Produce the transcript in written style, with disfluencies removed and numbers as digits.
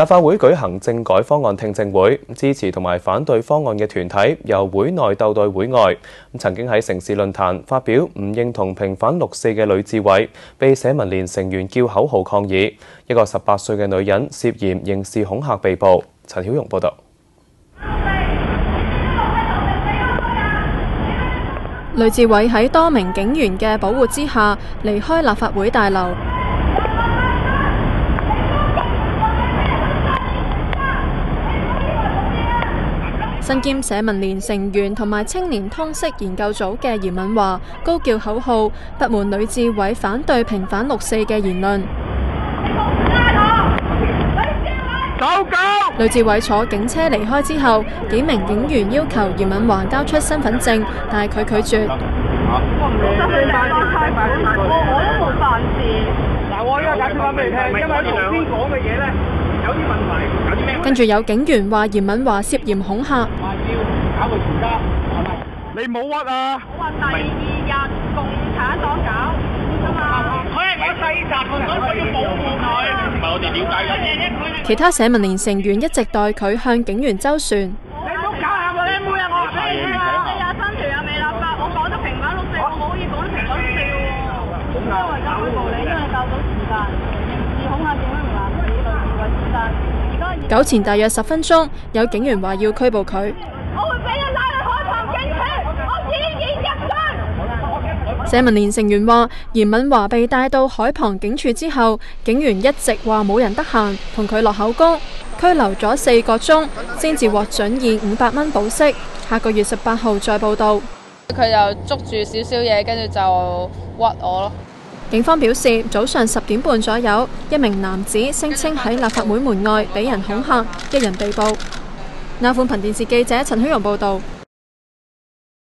立法會舉行政改方案聽證會，支持同埋反對方案嘅團體由會內鬥到會外。曾經喺城市論壇發表唔認同平反6·4嘅呂志偉，被社民連成員叫口號抗議。一個18歲嘅女人涉嫌刑事恐嚇被捕。陳曉容報導。呂志偉喺多名警員嘅保護之下離開立法會大樓。身兼社民連成員同埋青年通識研究組嘅嚴敏華高叫口號，不滿呂志偉反對平反6·4嘅言論。呂志偉坐警車離開之後，幾名警員要求嚴敏華交出身份證，但係佢拒絕。我都冇犯事。嗱，我依家解釋翻俾你聽，因為頭先講嘅嘢咧有啲問題，有啲咩？跟住有警員話嚴敏華涉嫌恐嚇。話要搞佢全家，係咪？你冇屈啊！我話第2日共產黨搞啫嘛。佢係我細集團，所以我要保護佢。唔係我哋了解嘅。其他社民連成員一直代佢向警員周旋。你唔好搞下我靚妹啊！我俾你聽啊！新條又未立法，我講得平反6·4，我冇可以講得平反6·4喎。因為交舉報你，因為較早時間刑事恐嚇點樣唔難處理為事實。糾纏大約10分鐘，有警員話要拘捕佢。我會俾人拉去海旁警署，我自願入罪。社民連成員話，嚴敏華被帶到海旁警署之後，警員一直話冇人得閒，同佢落口供，拘留咗4個鐘，先至獲准以500蚊保釋。下個月18號再報到。佢就捉住少少嘢，跟住就屈我咯。警方表示，早上10點半左右，一名男子聲稱喺立法會門外俾人恐嚇，一人被捕。亞寬頻電視記者陳曉容報導。